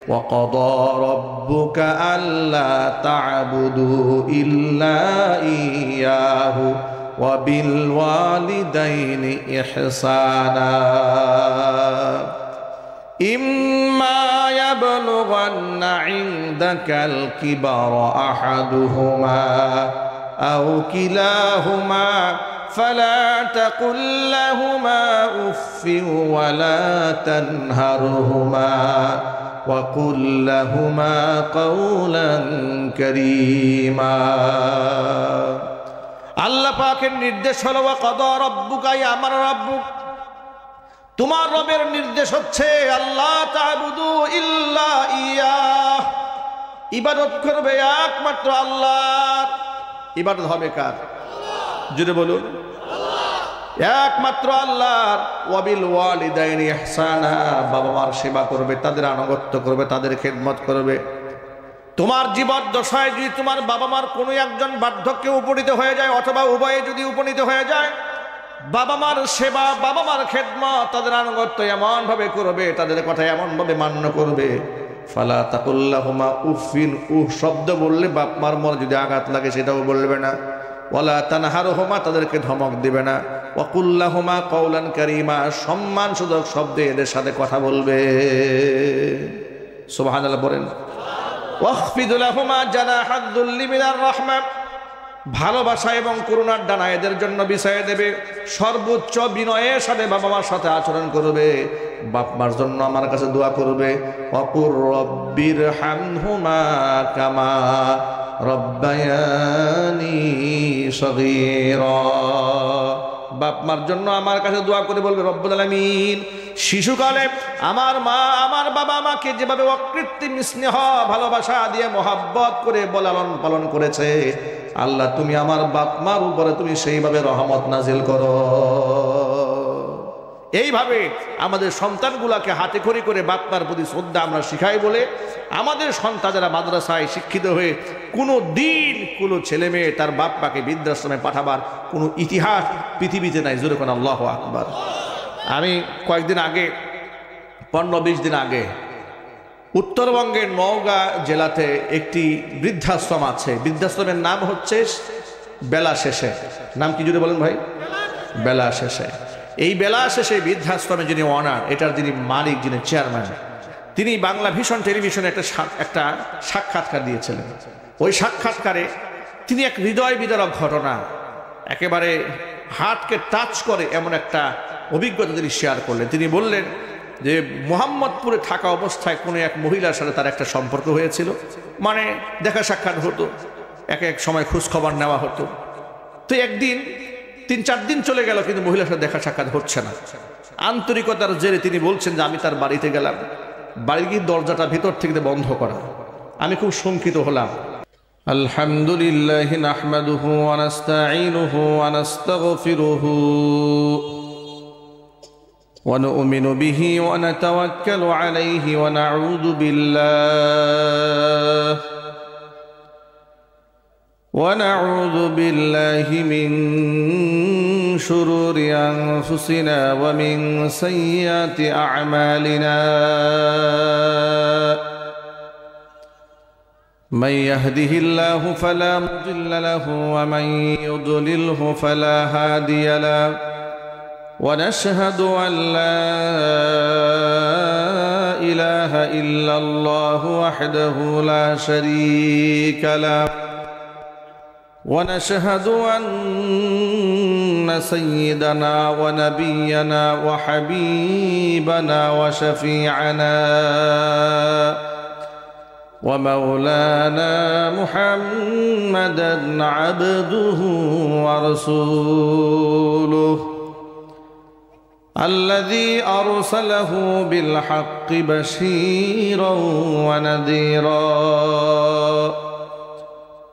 وقضى ربك ألا تعبدوا إلا إياه وبالوالدين إحسانا إما يبلغن عندك الكبر أحدهما أو كلاهما فلا تقل لهما أف ولا تنهرهما وقل لهما قولا كريما আল্লাহ পাকের নির্দেশ হলো ওয়াকাদা রাব্বুকা ইয়া আমার রাব্বুক, তোমার রবের নির্দেশ হচ্ছে আল্লাহ তা'বুদু ইল্লা ইয়াহ, ইবাদত করবে একমাত্র আল্লাহর। ইবাদত হবে কার? জোরে বলুন, একমাত্র আল্লাহর। ওয়াবিল ওয়ালিদাইনি ইহসানা, বাবা মার সেবা করবে, তাদের আনুগত্য করবে, তাদের খেদমত করবে। তোমার জীবদ্দশায় যদি তোমার বাবা মার কোনো একজন বার্ধক্যে উপনীত হয়ে যায় অথবা উভয়ে যদি উপনীত হয়ে যায়, বাবা মার সেবা, বাবা মার খেদমত, তাদের আনুগত্য এমন ভাবে করবে, তাদের কথা এমন ভাবে মান্য করবে। ফালা তাকুল্লাহুমা উফিন, শব্দ বললে বাপ মার মনে যদি আঘাত লাগে সেটাও বলবে না। ওয়ালা তানহারহুমা, তাদেরকে ধমক দিবে না। ওয়াকুল্লাহুমা কওলান কারীমা, সম্মানসূচক শব্দে এদের সাথে কথা বলবে। সুবহানাল্লাহ বলেন। ওয়াখফিদ লাহুমা জানাহাদ যুল্লি মিনার রাহমা, ভালোবাসা এবং করুণার ডানা এদের জন্য বিছায়ে দেবে। সর্বোচ্চ বিনয়ের সাথে বাবা মার সাথে আচরণ করবে, বাপ মার জন্য আমার কাছে দোয়া করবে। ওয়াকুর রব্বিরহামহুমা কামা রব্বায়ানি সগীরা, বাপ মার জন্য আমার কাছে দোয়া করে বলবে রব্বুল আলামিন, শিশুকালে আমার মা আমার বাবা আমাকে যেভাবে অকৃত্রিম স্নেহ ভালোবাসা দিয়ে মোহাব্বত করে লালন পালন করেছে, আল্লাহ তুমি আমার বাপ মার উপরে তুমি সেইভাবে রহমত নাজিল করো। এইভাবে আমাদের সন্তানগুলাকে হাতে খড়ি করে বাপ মার প্রতি শ্রদ্ধা আমরা শিখাই বলে আমাদের সন্তান যারা মাদ্রাসায় শিক্ষিত হয়ে কোনো দিন কোনো ছেলে মেয়ে তার বাপ মাকে বৃদ্ধাশ্রমে পাঠাবার কোনো ইতিহাস পৃথিবীতে নাই। জোরে কোন আল্লাহু আকবার। আমি কয়েকদিন আগে 15-20 দিন আগে উত্তরবঙ্গের নওগাঁ জেলাতে একটি বৃদ্ধাশ্রম আছে, বৃদ্ধাশ্রমের নাম হচ্ছে বেলা শেষে। নাম কি জুড়ে বলেন ভাই? বেলা শেষে। এই বেলা শেষে বৃদ্ধাশ্রমে যিনি অনার, এটার যিনি মালিক, যিনি চেয়ারম্যান, তিনি বাংলা ভিশন টেলিভিশনে একটা সাক্ষাৎকার দিয়েছিলেন। ওই সাক্ষাৎকারে তিনি এক হৃদয় বিদারক ঘটনা, একেবারে হার্টকে টাচ করে এমন একটা অভিজ্ঞতা তিনি শেয়ার করলেন। তিনি বললেন যে মোহাম্মদপুরে থাকা অবস্থায় কোনো এক মহিলার সাথে তার একটা সম্পর্ক হয়েছিল, মানে দেখা সাক্ষাৎ হতো, এক এক সময় খোঁজখবর নেওয়া হতো। তো একদিন 3-4 দিন চলে গেল কিন্তু মহিলার সাথে দেখা সাক্ষাৎ হচ্ছে না। আন্তরিকতার জেরে তিনি বলছেন যে আমি তার বাড়িতে গেলাম, বাড়ির দরজাটা ভিতর থেকে বন্ধ করা। আমি খুব শঙ্কিত হলাম। আলহামদুলিল্লাহি নাহমাদুহু ওয়া নাস্তাঈনুহু ওয়া নাস্তাগফিরুহু ওয়া নু'মিনু বিহি ওয়া নাতাওয়াক্কালু আলাইহি ওয়া নাউযু বিল্লাহি মিন শুরুরি আনফুসিনা ওয়া মিন সাইয়্যাতি আ'মালিনা। من يهده الله فلا مضل له ومن يضلله فلا هادي له ونشهد أن لا إله إلا الله وحده لا شريك له ونشهد أن سيدنا ونبينا وحبيبنا وشفيعنا ومولانا محمدا عبده ورسوله الذي أرسله بالحق بشيرا ونذيرا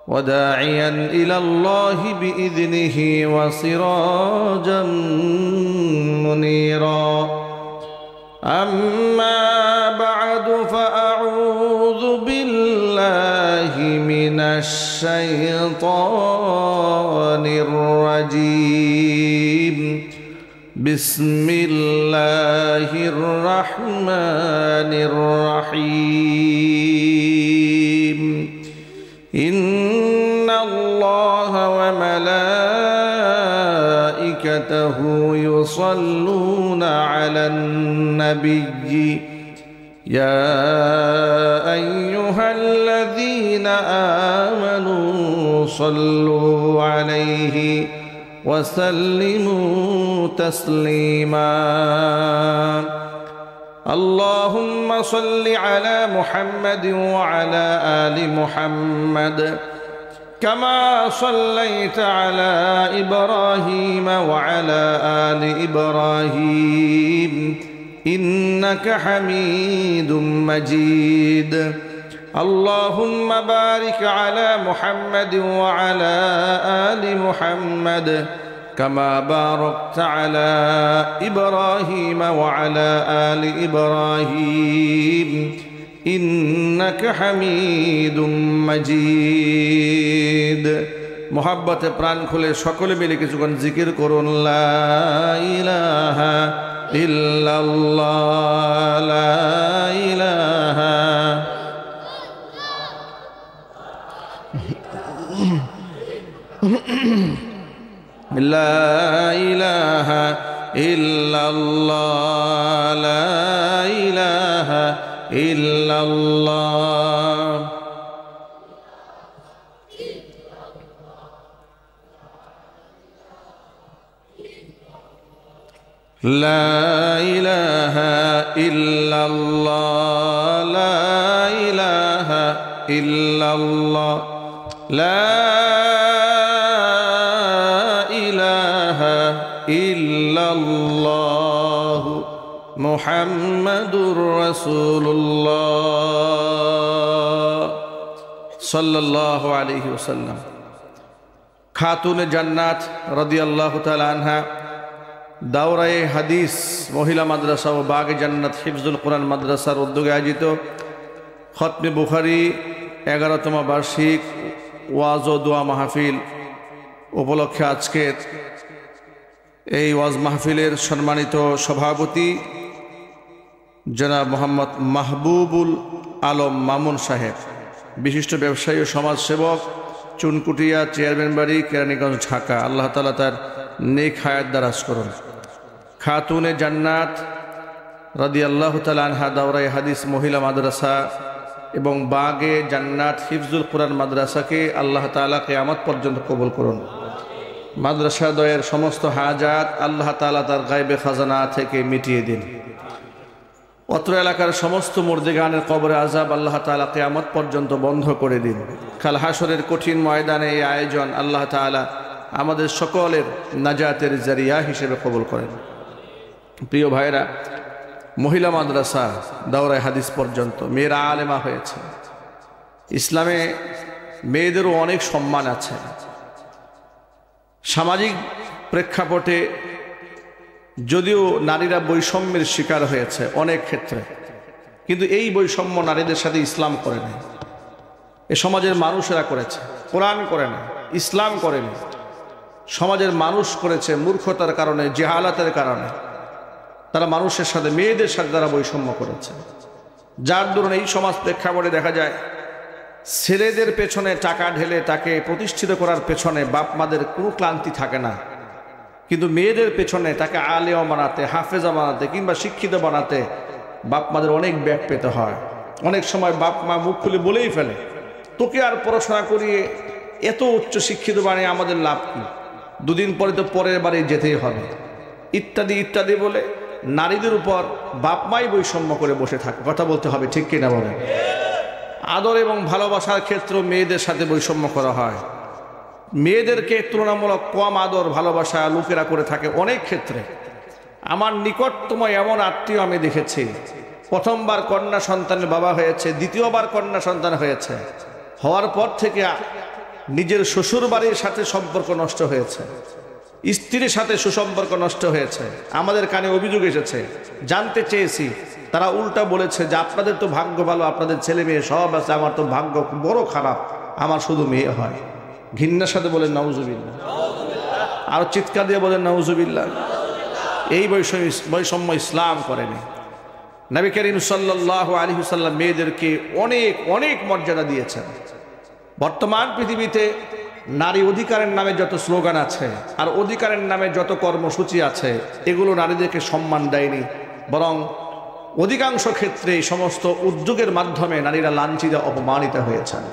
وداعيا إلى الله بإذنه وسراجا منيرا. أما بعد فأعوذ بالله من الشيطان الرجيم. بسم الله الرحمن الرحيم. الرحيم إن الله وملائكته يصلون على النبي يا أيها الذين آمنوا صلوا عليه وسلموا تسليما اللهم صل على محمد وعلى آل محمد كما صليت على إبراهيم وعلى آل إبراهيم إنك حميد مجيد اللهم بارك على محمد وعلى آل محمد كما باركت على إبراهيم وعلى آل إبراهيم إنك حميد مجيد محبت প্রাণ খুলে সকলে মিলে কিছুক্ষণ জিকির করুন লা ইলাহা ইল্লাল্লাহ লা ইলাহা لا إله إلا الله لا إله إلا الله لا إله إلا الله لا إله إلا الله لا ইল্লাল্লাহু মুহাম্মাদুর রাসূলুল্লাহ সাল্লাল্লাহু আলাইহি ওয়াসাল্লাম। খাতুনে জান্নাত রাদিয়াল্লাহু তাআলা আনহা দাওরায়ে হাদিস মহিলা মাদ্রাসা ও বাগে জান্নাত হিফজুল কোরআন মাদ্রাসার উদ্যোগে আয়োজিত খতমে বুখারী 11তম বার্ষিক ওয়াজ ও দোয়া মাহফিল উপলক্ষে আজকের এই ওয়াজ মাহফিলের সম্মানিত সভাপতি জনাব মোহাম্মদ মাহবুবুল আলম মামুন সাহেব, বিশিষ্ট ব্যবসায়ী ও সমাজসেবক, চুনকুটিয়া চেয়ারম্যান বাড়ি, কেরানীগঞ্জ, ঢাকা। আল্লাহ তাআলা তার নেক হায়াত দারাজ করুন। খাতুনে জান্নাত রাদিয়াল্লাহু তাআলা আনহা দাওরায়ে হাদিস মহিলা মাদ্রাসা এবং বাগে জান্নাত হিফজুল কোরআন মাদ্রাসাকে আল্লাহ তাআলা কিয়ামত পর্যন্ত কবুল করুন। মাদ্রাসা দয়ের সমস্ত হাজাত আল্লাহ তাআলা তার গায়বে খাজানা থেকে মিটিয়ে দিন। অত্র এলাকার সমস্ত মুর্দিগানের কবরে আযাব আল্লাহ তাআলা কিয়ামত পর্যন্ত বন্ধ করে দিন। কাল হাসরের কঠিন ময়দানে এই আয়োজন আল্লাহ তাআলা আমাদের সকলের নাজাতের জারিয়া হিসেবে কবুল করেন। প্রিয় ভাইরা, মহিলা মাদ্রাসা দাওরায়ে হাদিস পর্যন্ত মেয়েরা আলেমা হয়েছে। ইসলামে মেয়েদেরও অনেক সম্মান আছে। সামাজিক প্রেক্ষাপটে যদিও নারীরা বৈষম্যের শিকার হয়েছে অনেক ক্ষেত্রে, কিন্তু এই বৈষম্য নারীদের সাথে ইসলাম করে নাই। এ সমাজের মানুষেরা করেছে, কোরআন করে না, ইসলাম করেনি। সমাজের মানুষ করেছে মূর্খতার কারণে, জেহালাতের কারণে। তারা মানুষের সাথে, মেয়েদের সাথে তারা বৈষম্য করেছে, যার দরুন এই সমাজ প্রেক্ষাপটে দেখা যায় ছেলেদের পেছনে টাকা ঢেলে তাকে প্রতিষ্ঠিত করার পেছনে বাপ মাদের কোনো ক্লান্তি থাকে না, কিন্তু মেয়েদের পেছনে তাকে আলেম বানাতে, হাফেজা বানাতে কিংবা শিক্ষিত বানাতে বাপ মাদের অনেক ব্যাগ পেতে হয়। অনেক সময় বাপ মা মুখ খুলে বলেই ফেলে, তোকে আর পড়াশোনা করিয়ে এত উচ্চ শিক্ষিত বানিয়ে আমাদের লাভ কি, দুদিন পরে তো পরের বাড়ি যেতেই হবে, ইত্যাদি ইত্যাদি বলে নারীদের উপর বাপ মাই বৈষম্য করে বসে থাকে। কথা বলতে হবে, ঠিক কিনা বলেন? আদর এবং ভালোবাসার ক্ষেত্রে মেয়েদের সাথে বৈষম্য করা হয়। মেয়েদেরকে তুলনামূলক কম আদর ভালোবাসা লোকেরা করে থাকে অনেক ক্ষেত্রে। আমার নিকটতম এমন আত্মীয় আমি দেখেছি, প্রথমবার কন্যা সন্তানের বাবা হয়েছে, দ্বিতীয়বার কন্যা সন্তান হয়েছে, হওয়ার পর থেকে নিজের শ্বশুর বাড়ির সাথে সম্পর্ক নষ্ট হয়েছে, স্ত্রীর সাথে সুসম্পর্ক নষ্ট হয়েছে। আমাদের কানে অভিযোগ এসেছে, জানতে চেয়েছি, তারা উল্টা বলেছে যে আপনাদের তো ভাগ্য ভালো, আপনাদের ছেলে মেয়ে সব আছে, আমার তো ভাগ্য বড় খারাপ, আমার শুধু মেয়ে হয়। ঘৃণার সাথে বলেন নাউজুবিল্লাহ, আর চিৎকার দিয়ে বলেন নাউজুবিল্লাহ। এই বৈষম্য ইসলাম করেনি। নবী করিম সাল্লাল্লাহু আলাইহি ওয়াসাল্লাম মেয়েদেরকে অনেক অনেক মর্যাদা দিয়েছেন। বর্তমান পৃথিবীতে নারী অধিকারের নামে যত স্লোগান আছে আর অধিকারের নামে যত কর্মসূচি আছে, এগুলো নারীদেরকে সম্মান দেয়নি, বরং অধিকাংশ ক্ষেত্রে এই সমস্ত উদ্যোগের মাধ্যমে নারীরা লাঞ্ছিত, অপমানিত হয়েছেন।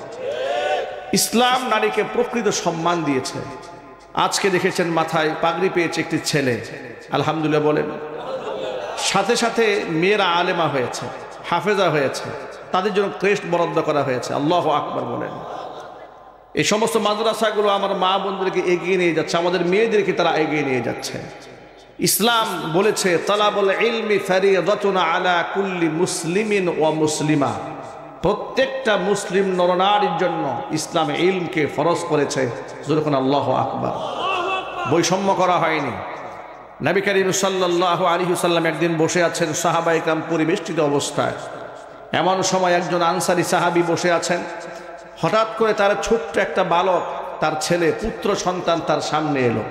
ইসলাম নারীকে প্রকৃত সম্মান দিয়েছে। আজকে দেখেছেন মাথায় পাগড়ি পেয়েছে একটি ছেলে, আলহামদুলিল্লাহ বলেন। সাথে সাথে মেয়েরা আলেমা হয়েছে, হাফেজা হয়েছে, তাদের জন্য ক্রেস্ট বরাদ্দ করা হয়েছে। আল্লাহু আকবার বলেন। এই সমস্ত মাদ্রাসাগুলো আমার মা বোনদেরকে এগিয়ে নিয়ে যাচ্ছে, আমাদের মেয়েদেরকে তারা এগিয়ে নিয়ে যাচ্ছে। ইসলাম বলেছে তালাবুল ইলমি ফারিদাতুন আলা কুল্লি মুসলিমিন ওয়া মুসলিমা, প্রত্যেকটা মুসলিম নরনারীর জন্য ইসলাম ইলমকে ফরজ করেছে। যখন আল্লাহু আকবার, বৈষম্য করা হয়নি। নবী করিম সাল্লাল্লাহু আলাইহি ওয়াসাল্লাম একদিন বসে আছেন, সাহাবায়ে কেরাম পরিবেষ্টিত অবস্থায়। এমন সময় একজন আনসারী সাহাবী বসে আছেন। হঠাৎ করে তার ছোট্ট একটা বালক, তার ছেলে পুত্র সন্তান তার সামনে এলো।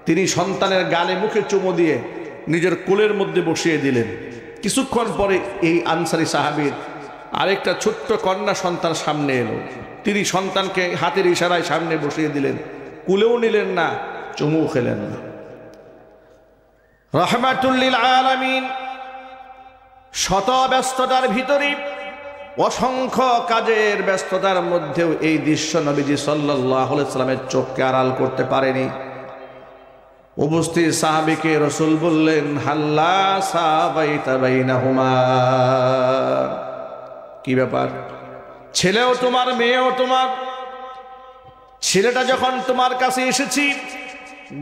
তিনি সন্তানের গালে মুখে চুমু দিয়ে নিজের কোলের মধ্যে বসিয়ে দিলেন। কিছুক্ষণ পরে এই আনসারী সাহাবীর আরেকটা ছোট্ট কন্যা সন্তান সামনে এলো। তিনি সন্তানকে হাতের ইশারায় সামনে বসিয়ে দিলেন, কুলেও নিলেন না, চুমু খেলেন না। রাহমাতুল লিল আলামিন। শত ব্যস্ততার ভিতরে, অসংখ্য কাজের ব্যস্ততার মধ্যেও এই দৃশ্য নবীজি সাল্লাল্লাহু আলাইহি সাল্লামের চোখকে আড়াল করতে পারেনি। উপস্থিত সাহাবীকে রাসূল বললেন, হাল্লা সাবাইতা বাইনাহুমা, কি ব্যাপার? ছেলেও তোমার, মেয়েও তোমার। ছেলেটা যখন তোমার কাছে এসেছি,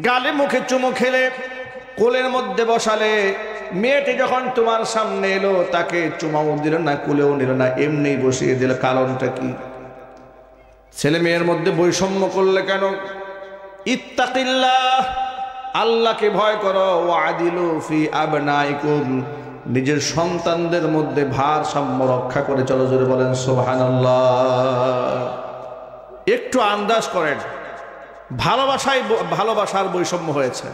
গালে মুখে চুমু খেলে, কোলের মধ্যে বসালে, মেয়েটি যখন তোমার সামনে এলো তাকে চুমাও দিল না, কুলেও নিল না, এমনি বসিয়ে দিল। কারণটা কি? ছেলে মেয়ের মধ্যে বৈষম্য করলে কেন? ইত্তাকিল্লাহ, আল্লাহকে ভয় করো। ওয়াদিলু ফি আবনাইকুম, নিজের সন্তানদের মধ্যে ভারসাম্য রক্ষা করে চলো। জোরে বলেন সুবহানাল্লাহ। একটু আন্দাজ করেন, ভালোবাসার বৈষম্য হয়েছে।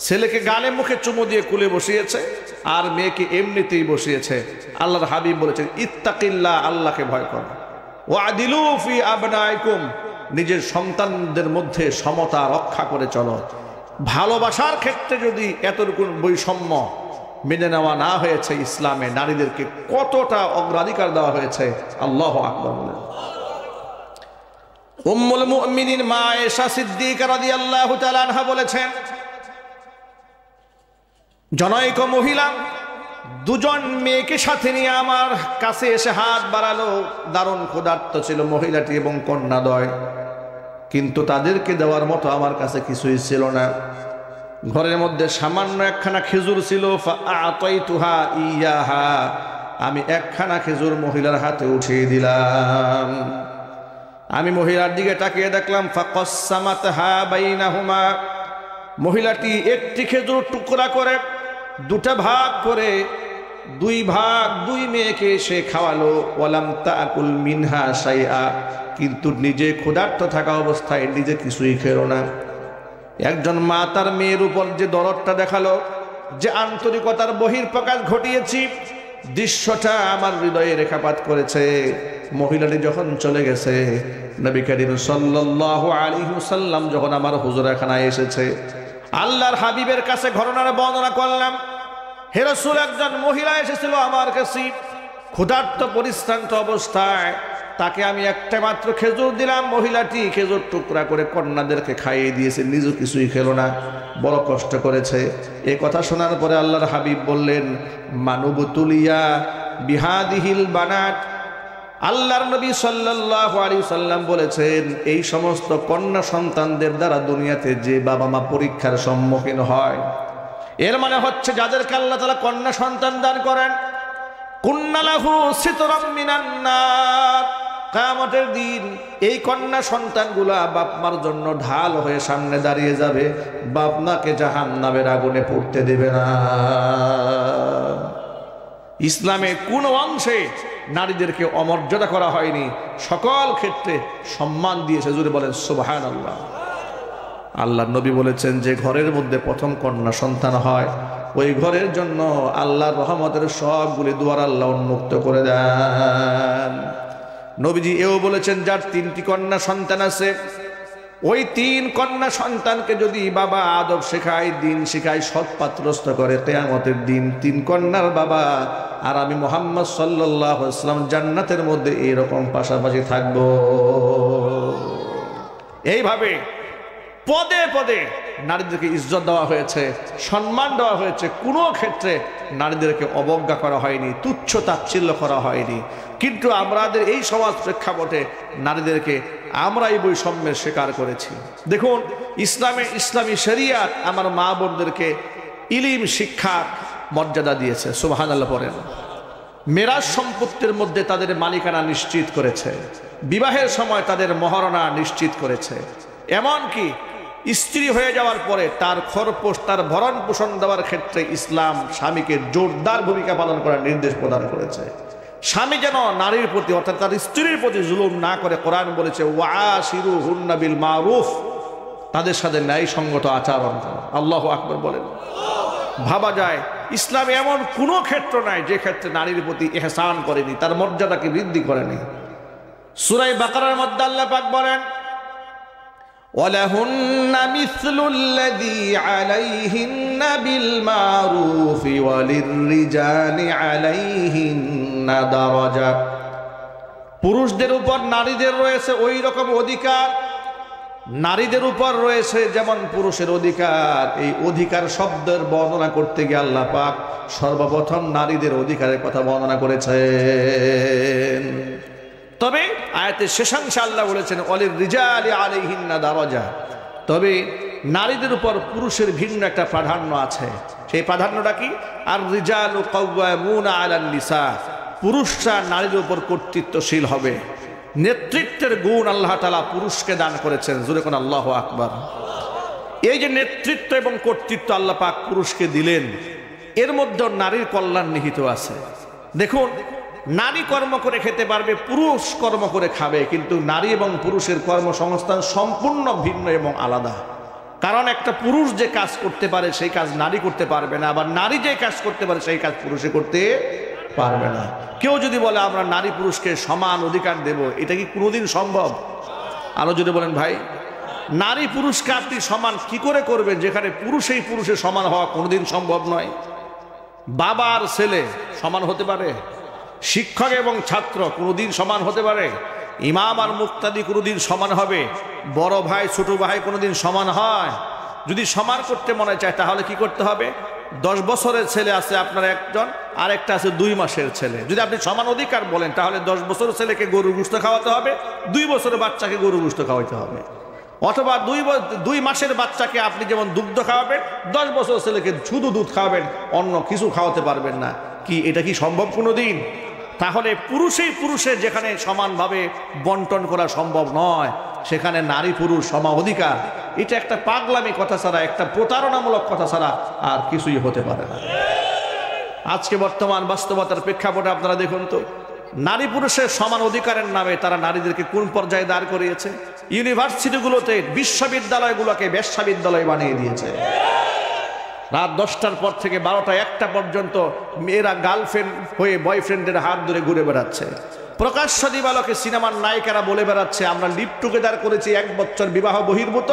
ছেলেকে গালে মুখে চুমু দিয়ে কুলে বসিয়েছে, আর মেয়েকে এমনিতেই বসিয়েছে। আল্লাহর হাবিব বলেছেন, ইত্তাকিল্লাহ, আল্লাহকে ভয় করো। ওয়াদিলু ফি আবনাইকুম, নিজের সন্তানদের মধ্যে সমতা রক্ষা করে চলো। ভালোবাসার ক্ষেত্রে যদি এতটুকু বৈষম্য মেনে নেওয়া না হয়েছে, ইসলামে নারীদেরকে কতটা অগ্রাধিকার দেওয়া হয়েছে। আল্লাহু আকবার বলেন। উম্মুল মুমিনিন মা আয়েশা সিদ্দিকা রাদিয়াল্লাহু তাআলা আনহা বলেছেন, জনৈক মহিলা দুজন মেয়েকে সাথে নিয়ে আমার কাছে এসে হাত বাড়ালো। দারুণ ক্ষুধার্ত ছিল মহিলাটি এবং কন্যাদ্বয়, কিন্তু তাদেরকে দেওয়ার মতো আমার কাছে কিছুই ছিল না। ঘরের মধ্যে সামান্য একখানা খেজুর ছিল। ফাআতাইতুহা ইয়াহা, আমি একখানা খেজুর মহিলার হাতে উঠিয়ে দিলাম। আমি মহিলার দিকে তাকিয়ে দেখলাম, ফাকাসসামাতহা বাইনাহুমা, মহিলাটি একটি খেজুর টুকরা করে দুটা ভাগ করে দুই মেয়েকে সে খাওয়ালো। ওয়ালাম তাকুল মিনহা শাইআ, কিন্তু নিজে ক্ষুধার্ত থাকা অবস্থায় নিজে কিছুই খেলো না। একজন মা তার মেয়ের উপর যে দরদটা দেখালো, যে আন্তরিকতার বহিঃপ্রকাশ ঘটিয়েছি, দৃশ্যটা আমার হৃদয়ে রেখাপাত করেছে। মহিলাটি যখন চলে গেছে, নবী করিম সাল্লাল্লাহু আলাইহি ওয়াসাল্লাম যখন আমার হুজুরখানায় এসেছে, আল্লাহর হাবিবের কাছে ঘটনার বর্ণনা করলাম। হে রাসূল, একজন মহিলা এসেছিল আমার কাছে ক্ষুধার্ত পরিশ্রান্ত অবস্থায়, তাকে আমি একটা মাত্র খেজুর দিলাম। মহিলাটি খেজুর টুকরা করে কন্যাদেরকে খাইয়ে দিয়েছে, নিজে কিছুই খেলো না, বড় কষ্ট করেছে। এই কথা শোনার পরে আল্লাহর হাবিব বললেন, মানবতুলিয়া বিহাদিহিল বানাত, আল্লাহর নবী সাল্লাল্লাহু আলাইহি ওয়াসাল্লাম বলেছেন, এই সমস্ত কন্যা সন্তানদের দ্বারা দুনিয়াতে যে বাবা মা পরীক্ষার সম্মুখীন হয়, এর মানে হচ্ছে যাদেরকে আল্লাহ তাআলা কন্যা সন্তান দান করেন, কুন্না লাহু সিতরাম মিনান নার, কিয়ামতের দিন এই কন্যা সন্তানগুলা বাপ মার জন্য ঢাল হয়ে সামনে দাঁড়িয়ে যাবে, বাপ মাকে জাহান্নামের আগুনে পড়তে দেবে না। ইসলামে কোন অংশে নারীদেরকে অমর্যাদা করা হয়নি, সকল ক্ষেত্রে সম্মান দিয়েছে। জোরে বলেন সুবহানাল্লাহ। আল্লাহর নবী বলেছেন, যে ঘরের মধ্যে প্রথম কন্যা সন্তান হয় ওই ঘরের জন্য আল্লাহর রহমতের সবগুলি দুয়ার আল্লাহ উন্মুক্ত করে দেন। নবীজি এও বলেছেন, যার 3টি কন্যা সন্তান আছে, ওই 3 কন্যা সন্তানকে যদি বাবা আদব শেখায়, দিন শেখায়, সৎ পাত্রস্থ করে, কিয়ামতের দিন 3 কন্যার বাবা আর আমি মুহাম্মদ সাল্লাল্লাহু আলাইহি ওয়াসাল্লাম জান্নাতের মধ্যে এরকম পাশাপাশি থাকব। এইভাবে পদে পদে নারীদেরকে ইজ্জত দেওয়া হয়েছে, সম্মান দেওয়া হয়েছে। কোনো ক্ষেত্রে নারীদেরকে অবজ্ঞা করা হয়নি, তুচ্ছ তাচ্ছিল্য করা হয়নি। কিন্তু আমাদের এই সমাজ প্রেক্ষাপটে নারীদেরকে আমরা এই বৈষম্যের শিকার করেছি। দেখুন, ইসলামী শরিয়াত আমার মা বোনদেরকে ইলম শিক্ষার মর্যাদা দিয়েছে। সুবহানাল্লাহ পড়েন। মেরাজ সম্পত্তির মধ্যে তাদের মালিকানা নিশ্চিত করেছে, বিবাহের সময় তাদের মহারণা নিশ্চিত করেছে। এমনকি স্ত্রী হয়ে যাওয়ার পরে তার খরপোশ, তার ভরণ পোষণ দেওয়ার ক্ষেত্রে ইসলাম স্বামীকে জোরদার ভূমিকা পালন করার নির্দেশ প্রদান করেছে। স্বামী যেন নারীর প্রতি অর্থাৎ তার স্ত্রীর প্রতি জুলুম না করে, কোরআন বলেছে ওয়াশিরুহুন্না বিল মারুফ, তাদের সাথে ন্যায়সঙ্গত আচরণ করো। আল্লাহু আকবার বলেন। ভাবা যায় ইসলামে এমন কোনো ক্ষেত্র নাই যে ক্ষেত্রে নারীর প্রতি ইহসান করেনি, তার মর্যাদাকে বৃদ্ধি করেনি। সূরা বাকারার মধ্যে আল্লাহ পাক বলেন, ওয়ালাহুন্না মিসলুল্লাযী আলাইহিন্না বিল মারুফি ওয়ালিররিজালি আলাইহিন্না দারাজা। পুরুষদের উপর নারীদের রয়েছে ওই রকম অধিকার, নারীদের উপর রয়েছে যেমন পুরুষের অধিকার। এই অধিকার শব্দের বর্ণনা করতে গিয়ে আল্লাহ পাক সর্বপ্রথম নারীদের অধিকারের কথা বর্ণনা করেছেন। তবে আয়াতের শেষাংশে আল্লাহ বলেছেন ওয়ালিররিজালি আলাইহিন্না দারাজা, তবে নারীদের উপর পুরুষের ভিন্ন একটা প্রাধান্য আছে। সেই প্রাধান্যটা কি? আর রিজালু কাওয়ামুনা আলান নিসা, পুরুষরা নারীর উপর কর্তৃত্বশীল হবে। নেতৃত্বের গুণ আল্লাহ তাআলা পুরুষকে দান করেছেন। জোরে কোন আল্লাহু আকবার। এই যে নেতৃত্ব এবং কর্তৃত্ব আল্লাহ পাক পুরুষকে দিলেন, এর মধ্যে নারীর কল্যাণ নিহিত আছে। দেখুন, নারী কর্ম করে খেতে পারবে, পুরুষ কর্ম করে খাবে, কিন্তু নারী এবং পুরুষের কর্মসংস্থান সম্পূর্ণ ভিন্ন এবং আলাদা। কারণ একটা পুরুষ যে কাজ করতে পারে সেই কাজ নারী করতে পারবে না, আবার নারী যে কাজ করতে পারে সেই কাজ পুরুষে করতে পারবে না। কেউ যদি বলে আমরা নারী পুরুষকে সমান অধিকার দেব, এটা কি কোনোদিন সম্ভব? আরো যদি বলেন ভাই, নারী পুরুষকে আপনি সমান কি করে করবেন যেখানে পুরুষেই পুরুষের সমান হওয়া কোনোদিন সম্ভব নয়? বাবা আর ছেলে সমান হতে পারে? শিক্ষক এবং ছাত্র কোনোদিন সমান হতে পারে? ইমাম আর মুক্তাদি কোনোদিন সমান হবে? বড় ভাই ছোট ভাই কোনোদিন সমান হয়? যদি সমান করতে মনে চায় তাহলে কি করতে হবে? 10 বছরের ছেলে আছে আপনার একজন, আর একটা আছে 2 মাসের ছেলে। যদি আপনি সমান অধিকার বলেন তাহলে 10 বছরের ছেলেকে গরুর গোশত খাওয়াতে হবে, 2 বছরের বাচ্চাকে গরুর গোশত খাওয়াতে হবে। অথবা 2 মাসের বাচ্চাকে আপনি যেমন দুগ্ধ খাওয়াবেন, 10 বছরের ছেলেকে শুধু দুধ খাওয়াবেন, অন্য কিছু খাওয়াতে পারবেন না। কি এটা কি সম্ভব কোনোদিন? তাহলে পুরুষেই পুরুষের যেখানে সমানভাবে বন্টন করা সম্ভব নয়, সেখানে নারী পুরুষ সম অধিকার, এটা একটা পাগলামি কথা ছাড়া, একটা প্রতারণামূলক কথা ছাড়া আর কিছুই হতে পারে না। আজকে বর্তমান বাস্তবতার প্রেক্ষাপটে আপনারা দেখুন তো, নারী পুরুষের সমান অধিকারের নামে তারা নারীদেরকে কোন পর্যায়ে দাঁড় করিয়েছে? ইউনিভার্সিটিগুলোতে, বিশ্ববিদ্যালয়গুলোকে বেশ্যাবিদ্যালয় বানিয়ে দিয়েছে। রাত 10টার পর থেকে 12টা 1টা পর্যন্ত মেয়েরা গার্লফ্রেন্ড হয়ে বয়ফ্রেন্ডের হাত ধরে ঘুরে বেড়াচ্ছে। প্রকাশ্য দিবালোকে সিনেমার নায়িকারা বলে বেড়াচ্ছে আমরা লিভ টুগেদার করেছি, 1 বছর বিবাহ বহির্ভূত,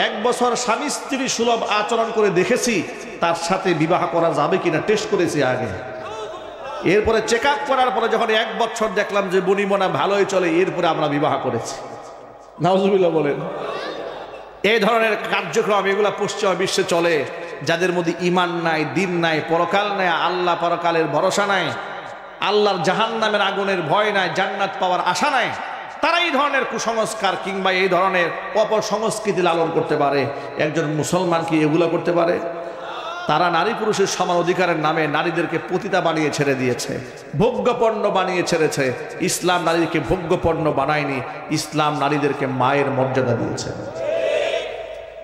1 বছর স্বামী স্ত্রী সুলভ আচরণ করে দেখেছি, তার সাথে বিবাহ করা যাবে কিনা টেস্ট করেছি আগে। এরপরে চেক আপ করার পরে যখন 1 বছর দেখলাম যে বনিমনা ভালোই চলে, এরপরে আমরা বিবাহ করেছি। নাউজুবিল্লাহ বলেন। এই ধরনের কার্যক্রম এগুলা পশ্চিমা বিশ্বে চলে। যাদের মধ্যে ঈমান নাই, দিন নাই, পরকাল নাই, আল্লাহ পরকালের ভরসা নাই, আল্লাহর জাহান্নামের আগুনের ভয় নাই, জান্নাত পাওয়ার আশা নাই, তারা এই ধরনের কুসংস্কার কিংবা এই ধরনের অপসংস্কৃতি লালন করতে পারে। একজন মুসলমান কি এগুলো করতে পারে? তারা নারী পুরুষের সমান অধিকারের নামে নারীদেরকে পতিতা বানিয়ে ছেড়ে দিয়েছে, ভোগ্যপণ্য বানিয়ে ছেড়েছে। ইসলাম নারীকে ভোগ্যপণ্য বানায়নি, ইসলাম নারীদেরকে মায়ের মর্যাদা দিয়েছে।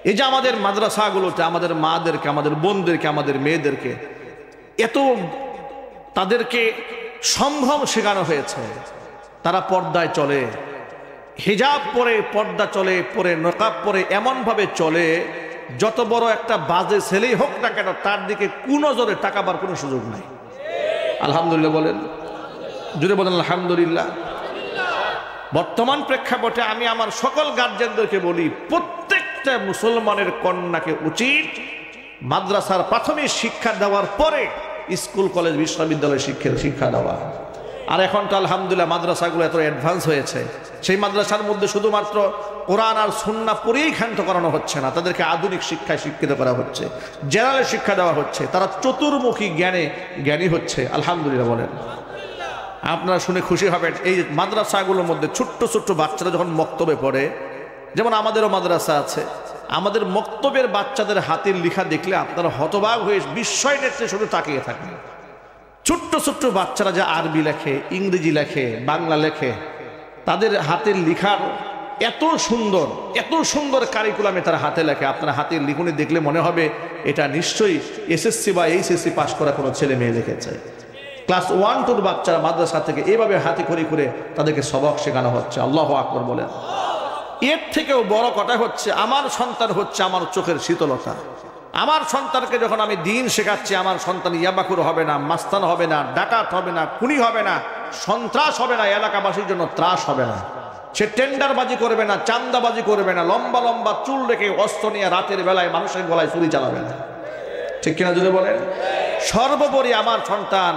এই যে আমাদের মাদ্রাসাগুলোতে আমাদের মাদেরকে, আমাদের বোনদেরকে, আমাদের মেয়েদেরকে এত তাদেরকে সম্ভ্রম শেখানো হয়েছে, তারা পর্দায় চলে, হিজাব পরে, পর্দা চলে, পরে নকাব পরে, এমনভাবে চলে যত বড় একটা বাজে ছেলেই হোক না কেন তার দিকে কুনজরে তাকাবার কোনো সুযোগ নাই। আলহামদুলিল্লাহ বলেন, জুড়ে বলেন আলহামদুলিল্লাহ। বর্তমান প্রেক্ষাপটে আমি আমার সকল গার্জেনদেরকে বলি, প্রত্যেকটা মুসলমানের কন্যাকে উচিত মাদ্রাসার প্রাথমিক শিক্ষা দেওয়ার পরে স্কুল কলেজ বিশ্ববিদ্যালয় শিক্ষা দেওয়া। আর এখন তো আলহামদুলিল্লাহ মাদ্রাসাগুলো এত অ্যাডভান্স হয়েছে, সেই মাদ্রাসার মধ্যে শুধুমাত্র কোরআন আর সুন্নাহ পড়েই ক্ষান্ত করানো হচ্ছে না, তাদেরকে আধুনিক শিক্ষায় শিক্ষিত করা হচ্ছে, জেনারেল শিক্ষা দেওয়া হচ্ছে, তারা চতুর্মুখী জ্ঞানী হচ্ছে। আলহামদুলিল্লাহ বলেন। আপনারা শুনে খুশি হবেন, এই মাদ্রাসাগুলোর মধ্যে ছোট্ট ছোট্ট বাচ্চারা যখন মক্তবে পড়ে, যেমন আমাদেরও মাদ্রাসা আছে, আমাদের মক্তবের বাচ্চাদের হাতের লেখা দেখলে আপনারা হতবাক হয়ে বিস্ময় নেত্রে শুধু তাকিয়ে থাকেন। ছোট্ট ছোট্ট বাচ্চারা যা আরবি লেখে, ইংরেজি লেখে, বাংলা লেখে, তাদের হাতের লেখার এত সুন্দর কারিকুলামে তারা হাতে লেখে। আপনার হাতের লিখনি দেখলে মনে হবে এটা নিশ্চয়ই এসএসসি বা এইচএসসি পাস করা কোনো ছেলে মেয়ে লিখেছে। ক্লাস 1-2 বাচ্চারা মাদ্রাসা থেকে এইভাবে হাতে করে তাদেরকে সবক শেখানো হচ্ছে। আল্লাহু আকবার বলেন। এর থেকেও বড় কথা হচ্ছে, আমার সন্তান হচ্ছে আমার চোখের শীতলতা। আমার সন্তানকে যখন আমি দিন শেখাচ্ছি, আমার সন্তান ইয়াবাকুর হবে না, মাস্তান হবে না, ডাকাত হবে না, খুনি হবে না, সন্ত্রাস হবে না, এলাকাবাসীর জন্য ত্রাস হবে না, সে টেন্ডারবাজি করবে না, চান্দাবাজি করবে না, লম্বা লম্বা চুল রেখে অস্ত্র নিয়ে রাতের বেলায় মানুষের গলায় ছুরি চালাবে না। ঠিক কিনা যদি বলেন? সর্বোপরি আমার সন্তান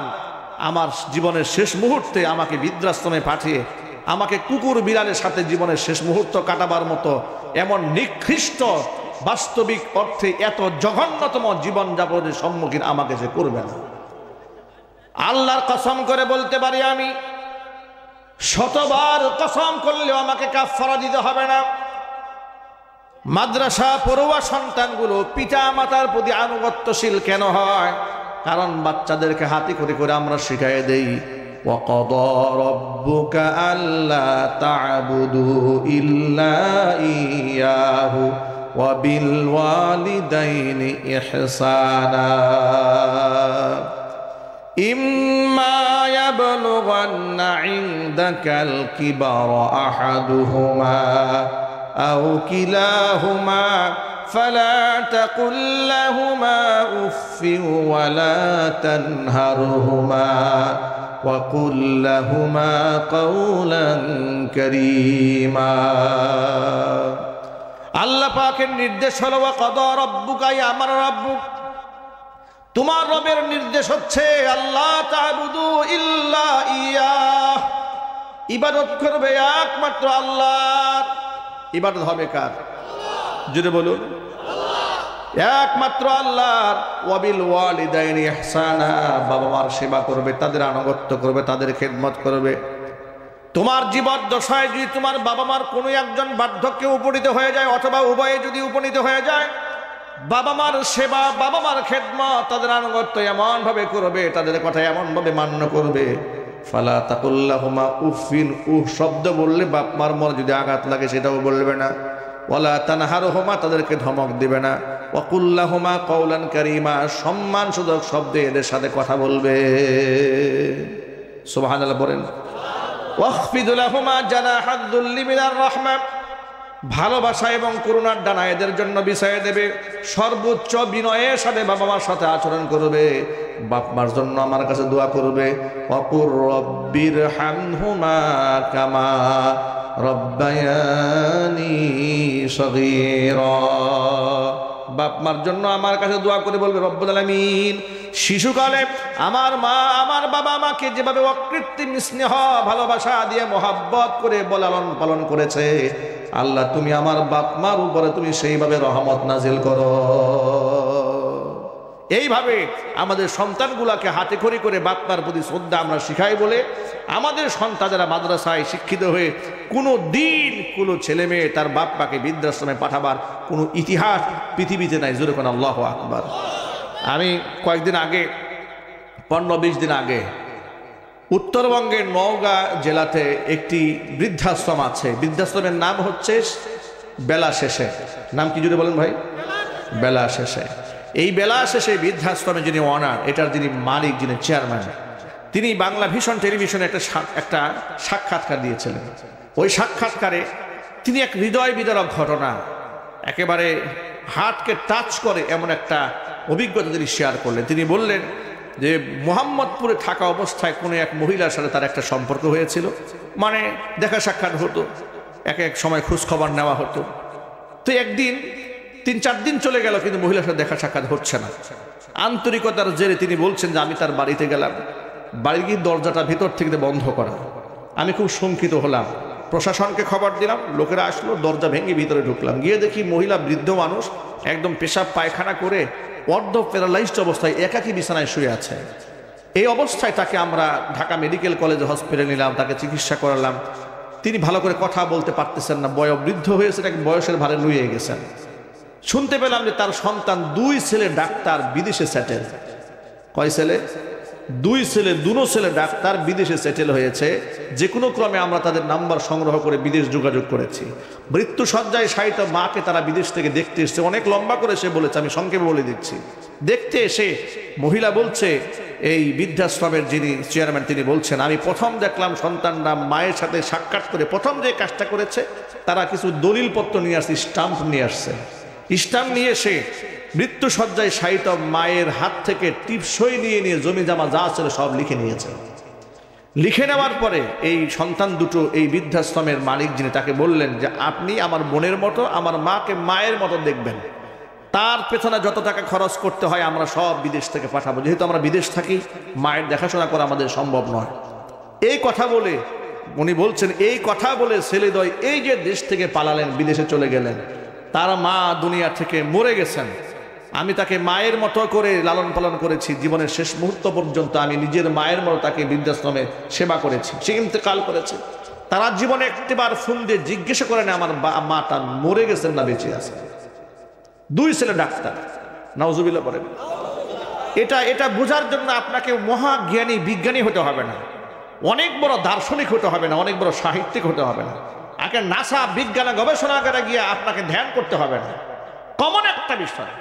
আমার জীবনের শেষ মুহূর্তে আমাকে বৃদ্ধাশ্রমে পাঠিয়ে আমাকে কুকুর বিড়ালের সাথে জীবনের শেষ মুহূর্ত কাটাবার মতো এমন নিকৃষ্ট, বাস্তবিক অর্থে এত জঘন্যতম জীবনযাপনের সম্মুখীন আমাকে সে করবে না। আল্লাহর কসম করে বলতে পারি, আমি শতবার কসম করলেও আমাকে কাফারা দিতে হবে না। মাদ্রাসা পড়ুয়া সন্তানগুলো পিতা মাতার প্রতি আনুগত্যশীল কেন হয়? কারণ বাচ্চাদেরকে হাতে করে আমরা শিখাই দেই, وَقَضَى رَبُّكَ أَلَّا تَعْبُدُوا إِلَّا إِيَّاهُ وَبِالْوَالِدَيْنِ إِحْسَانًا إِمَّا يَبْلُغَنَّ عِندَكَ الْكِبَرَ أَحَدُهُمَا أَوْ كِلَاهُمَا فَلَا تَقُل لَّهُمَا أُفٍّ وَلَا تَنْهَرْهُمَا وَقُل لَّهُمَا قَوْلًا كَرِيمًا। আল্লাহ পাকের নির্দেশ হলো, ওয়াকাদা রাব্বুকা, আমার রব্বুক, তোমার রবের নির্দেশ হচ্ছে আল্লাহ তা'বুদু ইল্লা ইয়্যাহ, ইবাদত করবে একমাত্র আল্লাহর। ইবাদত হবে কার? জুড়ে বলুন, একমাত্র আল্লাহর। ওয়াবিল ওয়ালিদাইনি ইহসানা, বাবা মার সেবা করবে, তাদের আনুগত্য করবে, তাদের খেদমত করবে। তোমার জীবদ্দশায় যদি তোমার বাবা মার কোনো একজন বার্ধক্যে উপনীত হয়ে যায়, অথবা উভয়ে যদি উপনীত হয়ে যায়, বাবা মার সেবা, বাবা মার খেদমত, তাদের আনুগত্য এমন ভাবে করবে, তাদের কথা এমন ভাবে মান্য করবে, ফালা তাকুল্লাহুমা উফিন, উহ শব্দ বললে বাপ মার মনে যদি আঘাত লাগে সেটাও বলবে না। ওয়ালা তানহারহুমা, তাদেরকে ধমক দিবে না। ওয়াকুল্লাহুমা কওলান কারীমা, সম্মানসূচক শব্দে এদের সাথে কথা বলবে। সুবহানাল্লাহ বলেন। ওয়াখফিদ লাহুমা জানাহাদ যুল্লি মিনার রাহমা, ভালোবাসা এবং করুণার ডানা এদের জন্য বিছায়ে দেবে। সর্বোচ্চ বিনয়ের সাথে বাবা মার সাথে আচরণ করবে, বাপ মার জন্য আমার কাছে দোয়া করবে। ওয়াকুর রব্বিরহামহুমা কামা রব্বায়ানি সগীরা, বাপ মার জন্য আমার কাছে দোয়া করে বলবে, রব্বুল আলামিন, শিশুকালে আমার মা আমার বাবা আমাকে যেভাবে অকৃত্রিম স্নেহ ভালোবাসা দিয়ে মোহাব্বত করে লালন পালন করেছে, আল্লাহ তুমি আমার বাপ মার উপরে তুমি সেইভাবে রহমত নাজিল করো। এইভাবে আমাদের সন্তানগুলাকে হাতে করে বাপ মার প্রতি শ্রদ্ধা আমরা শিখাই বলে আমাদের সন্তান যারা মাদ্রাসায় শিক্ষিত হয়ে কোনো দিন কোনো ছেলে মেয়ে তার বাপ মাকে বৃদ্ধাশ্রমে পাঠাবার কোনো ইতিহাস পৃথিবীতে নাই। জোরে কোন আল্লাহু আকবার। আমি কয়েকদিন আগে, 15-20 দিন আগে, উত্তরবঙ্গের নওগাঁ জেলাতে একটি বৃদ্ধাশ্রম আছে। বৃদ্ধাশ্রমের নাম হচ্ছে বেলা শেষে। নাম কি জুড়ে বলেন ভাই? বেলা শেষে। এই বেলা শেষে বৃদ্ধাশ্রমে যিনি ওনার, এটার যিনি মালিক, যিনি চেয়ারম্যান, তিনি বাংলা ভিশন টেলিভিশনে একটা সাক্ষাৎকার দিয়েছিলেন। ওই সাক্ষাৎকারে তিনি এক হৃদয় বিদারক ঘটনা, একেবারে হার্টকে টাচ করে এমন একটা অভিজ্ঞতা তিনি শেয়ার করলেন। তিনি বললেন যে মোহাম্মদপুরে থাকা অবস্থায় কোনো এক মহিলার সাথে তার একটা সম্পর্ক হয়েছিল, মানে দেখা সাক্ষাৎ হতো, এক এক সময় খোঁজখবর নেওয়া হতো। তো একদিন 3-4 দিন চলে গেল, কিন্তু মহিলার সাথে দেখা সাক্ষাৎ হচ্ছে না। আন্তরিকতার জেরে তিনি বলছেন যে আমি তার বাড়িতে গেলাম, বাড়ি গিয়ে দরজাটা ভিতর থেকে বন্ধ করা। আমি খুব শঙ্কিত হলাম, প্রশাসনকে খবর দিলাম, লোকেরা আসলো, দরজা ভেঙে ভিতরে ঢুকলাম, গিয়ে দেখি মহিলা বৃদ্ধ মানুষ একদম পেশাব পায়খানা করে অর্ধ প্যারালাইজড অবস্থায় একাকী বিছানায় শুয়ে আছে। এই অবস্থায় তাকে আমরা ঢাকা মেডিকেল কলেজ হসপিটালে নিলাম, তাকে চিকিৎসা করালাম। তিনি ভালো করে কথা বলতে পারতেছেন না, বৃদ্ধ হয়েছে, নাকি বয়সের ভারে নুয়ে গেছেন। শুনতে পেলাম যে তার সন্তান 2 ছেলে ডাক্তার, বিদেশে সেটেল। কয় ছেলে? 2 ছেলে, 2 ছেলে ডাক্তার, বিদেশে সেটেল হয়েছে। যে কোনো ক্রমে আমরা তাদের নাম্বার সংগ্রহ করে বিদেশ যোগাযোগ করেছি। মৃত্যু সজ্জায় শায়িত মাকে তারা বিদেশ থেকে দেখতে এসছে। অনেক লম্বা করে সে বলেছে, আমি সংক্ষেপে বলে দিচ্ছি। দেখতে এসে মহিলা বলছে, এই বৃদ্ধাশ্রমের যিনি চেয়ারম্যান তিনি বলছেন, আমি প্রথম দেখলাম সন্তানরা মায়ের সাথে সাক্ষাৎ করে প্রথম যে কাজটা করেছে, তারা কিছু দলিলপত্র নিয়ে আসছে, স্টাম্প নিয়ে আসছে। স্টাম্প নিয়ে এসে মৃত্যু সজ্জায় শায়িত মায়ের হাত থেকে টিপসই নিয়ে জমি জামা যা ছিল সব লিখে নিয়েছে। লিখে নেওয়ার পরে এই সন্তান দুটো, এই বৃদ্ধাশ্রমের মালিক যিনি, তাকে বললেন যে আপনি আমার বোনের মতো, আমার মাকে মায়ের মতো দেখবেন, তার পেছনে যত টাকা খরচ করতে হয় আমরা সব বিদেশ থেকে পাঠাবো, যেহেতু আমরা বিদেশ থাকি, মায়ের দেখাশোনা করা আমাদের সম্ভব নয়। এই কথা বলে উনি বলছেন, এই কথা বলে ছেলেদ্বয় এই যে দেশ থেকে পালালেন, বিদেশে চলে গেলেন, তার মা দুনিয়া থেকে মরে গেছেন। আমি তাকে মায়ের মতো করে লালন পালন করেছি, জীবনের শেষ মুহূর্ত পর্যন্ত আমি নিজের মায়ের মতো তাকে বৃদ্ধাশ্রমে সেবা করেছি। সে ইন্তেকাল করেছে। তারা জীবনে একটিবার ফোন দিয়ে জিজ্ঞেস করেন আমার মাটা মরে গেছেন না বেঁচে আছে। 2 ছেলে ডাক্তার, নাউজুবিল্লাহ বলেন। এটা বোঝার জন্য আপনাকে মহাজ্ঞানী বিজ্ঞানী হতে হবে না, অনেক বড় দার্শনিক হতে হবে না, অনেক বড় সাহিত্যিক হতে হবে না, আগে নাসা বিজ্ঞান গবেষণাগারে গিয়ে আপনাকে ধ্যান করতে হবে না। কমন একটা বিষয়,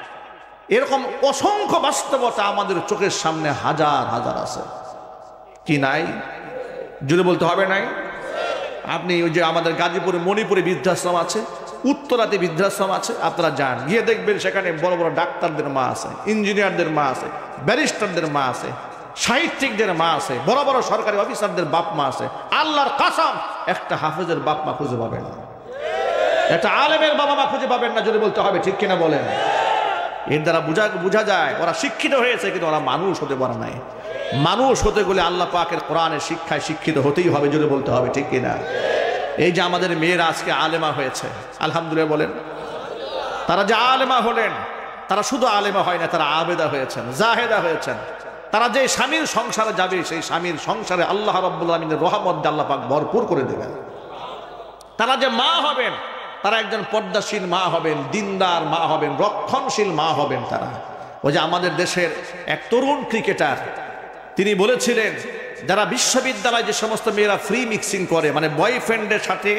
এরকম অসংখ্য বাস্তবতা আমাদের চোখের সামনে হাজার হাজার আছে। কি নাই? জুড়ে বলতে হবে নাই? আপনি ওই যে আমাদের গাজীপুরে মণিপুরে বৃদ্ধাশ্রম আছে, উত্তরাতে বৃদ্ধাশ্রম আছে, আপনারা যান, গিয়ে দেখবেন সেখানে বড় বড় ডাক্তারদের মা আছে, ইঞ্জিনিয়ারদের মা আছে, ব্যারিস্টারদের মা আছে, সাহিত্যিকদের মা আছে, বড় বড় সরকারি অফিসারদের বাপ মা আছে। আল্লাহর কসম, একটা হাফেজের বাপ মা খুঁজে পাবেন না, একটা আলেমের বাবা মা খুঁজে পাবেন না। যদি বলতে হবে, ঠিক কিনা বলেন? এর দ্বারা বোঝা যায় ওরা শিক্ষিত হয়েছে, কিন্তু ওরা মানুষ হতে পারে নাই। মানুষ হতে গেলে আল্লাহ পাকের কোরআনের শিক্ষায় শিক্ষিত হতেই হবে। যদি বলতে হবে, ঠিক কিনা? এই যে আমাদের মেয়েরা আজকে আলেমা হয়েছে, আলহামদুলিল্লাহ বলেন। তারা যে আলেমা হলেন, তারা শুধু আলেমা হয় না, তারা আবেদা হয়েছেন, জাহেদা হয়েছেন। তারা যে স্বামীর সংসারে যাবে, সেই স্বামীর সংসারে আল্লাহ রাব্বুল আলামিনের রহমত দিয়ে আল্লাহ পাক ভরপুর করে দেবেন। তারা যে মা হবেন, তারা একজন পর্দাশীল মা হবেন, দিনদার মা হবেন, রক্ষণশীল মা হবেন তারা। ওই যে আমাদের দেশের এক তরুণ ক্রিকেটার, তিনি বলেছিলেন, যারা বিশ্ববিদ্যালয়ে যে সমস্ত মেয়েরা ফ্রি মিক্সিং করে, মানে বয়ফ্রেন্ডের সাথে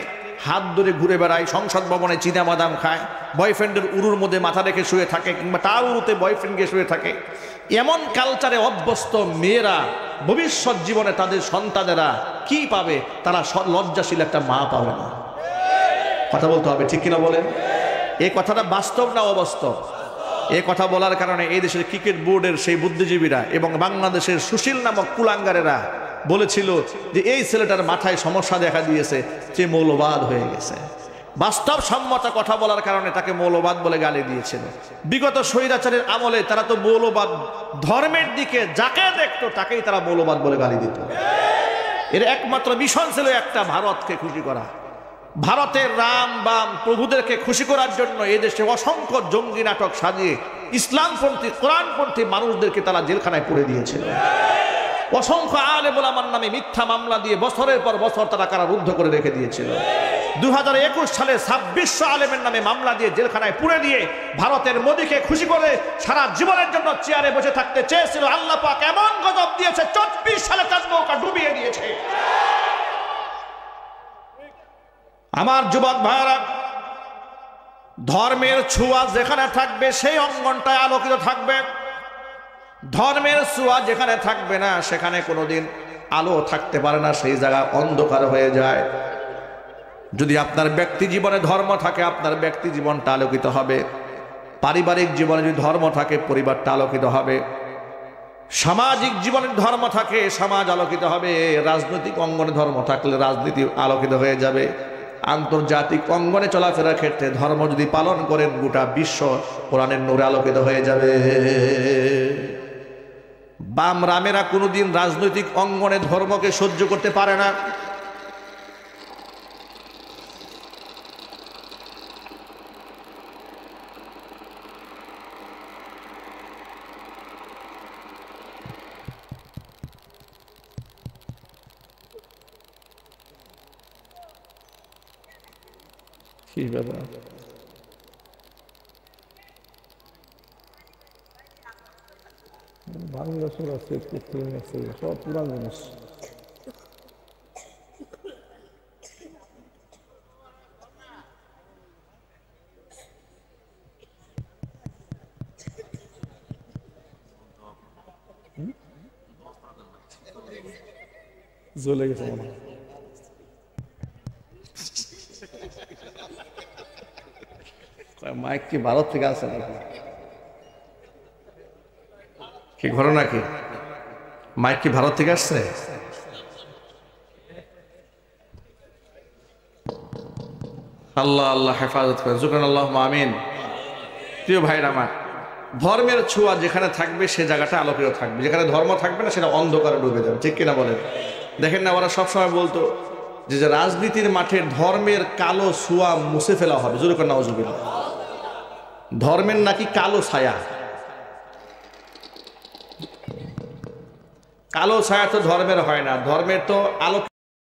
হাত ধরে ঘুরে বেড়ায়, সংসদ ভবনে চীনা বাদাম খায়, বয়ফ্রেন্ডের উরুর মধ্যে মাথা রেখে শুয়ে থাকে, কিংবা তার উরুতে বয়ফ্রেন্ডকে শুয়ে থাকে, এমন কালচারে অভ্যস্ত মেয়েরা ভবিষ্যৎ জীবনে তাদের সন্তানেরা কি পাবে? তারা লজ্জাশীল একটা মা পাবে না। কথা বলতে হবে, ঠিক কিনা বলেন? এই কথাটা বাস্তব না অবাস্তব? এই কথা বলার কারণে এই দেশের ক্রিকেট বোর্ডের সেই বুদ্ধিজীবীরা এবং বাংলাদেশের সুশীল নামক কুলাঙ্গারেরা বলেছিল যে এই ছেলেটার মাথায় সমস্যা দেখা দিয়েছে, যে মৌলবাদ হয়ে গেছে। বাস্তব সম্মত কথা বলার কারণে তাকে মৌলবাদ বলে গালি দিয়েছিল। বিগত স্বৈরাচারের আমলে তারা তো মৌলবাদ, ধর্মের দিকে যাকে দেখতো তাকেই তারা মৌলবাদ বলে গালি দিত। এর একমাত্র মিশন ছিল একটা, ভারতকে খুশি করা। ভারতের রাম বাম প্রভুদেরকে খুশি করার জন্য এদেশে অসংখ্য জঙ্গি নাটক সাজিয়ে ইসলামপন্থী, কোরআনপন্থী মানুষদেরকে তারা জেলখানায় পুরে দিয়েছিল। অসংখ্য আলেম ওলামার নামে মিথ্যা মামলা দিয়ে বছরের পর বছর তারা কারারুদ্ধ করে রেখে দিয়েছিল। 2021 সালে 2600 আলেমের নামে মামলা দিয়ে জেলখানায় পুরে দিয়ে ভারতের মোদীকে খুশি করে সারা জীবনের জন্য চেয়ারে বসে থাকতে চেয়েছিল। আল্লাহ পাক এমন গজব দিয়েছে, 24 সালে তার নৌকা ডুবিয়ে দিয়েছে। আমার যুবক ভাইরা, ধর্মের ছোঁয়া যেখানে থাকবে সেই অঙ্গনটায় আলোকিত থাকবে। ধর্মের ছোঁয়া যেখানে থাকবে না সেখানে কোনোদিন আলো থাকতে পারে না, সেই জায়গা অন্ধকার হয়ে যায়। যদি আপনার ব্যক্তি জীবনে ধর্ম থাকে, আপনার ব্যক্তি জীবনটা আলোকিত হবে। পারিবারিক জীবনে যদি ধর্ম থাকে পরিবারটা আলোকিত হবে, সামাজিক জীবনে ধর্ম থাকে সমাজ আলোকিত হবে, রাজনৈতিক অঙ্গনে ধর্ম থাকলে রাজনীতি আলোকিত হয়ে যাবে, আন্তর্জাতিক অঙ্গনে চলাফেরার ক্ষেত্রে ধর্ম যদি পালন করেন গোটা বিশ্ব কোরআনের নূরে আলোকিত হয়ে যাবে। বাম রামেরা কোনোদিন রাজনৈতিক অঙ্গনে ধর্মকে সহ্য করতে পারে না। কি ব্যাপার? বাংলা সুরা সব পুরান জিনিস। জ্বলে গেছে মনে হয়। মাইক কি ভারত থেকে আসে নাকি? কি ঘটনা কি? মাইক কি ভারত থেকে আসছে? আল্লাহ আল্লাহ হেফাজত করেন, জুকান আল্লাহ আমিন। প্রিয় ভাইরা আমার, ধর্মের ছোঁয়া যেখানে থাকবে সে জায়গাটা আলোকিত থাকবে, যেখানে ধর্ম থাকবে না সেটা অন্ধকারে ডুবে যাবে, ঠিক কিনা বলেন? দেখেন না, ওরা সবসময় বলতো যে রাজনীতির মাঠে ধর্মের কালো ছোঁয়া মুছে ফেলা হবে, জুরুকান নাউজুবিল্লাহ। ধর্মের নাকি কালো ছায়া, কালো ছায়া তো ধর্মের হয় না, ধর্মের তো আলো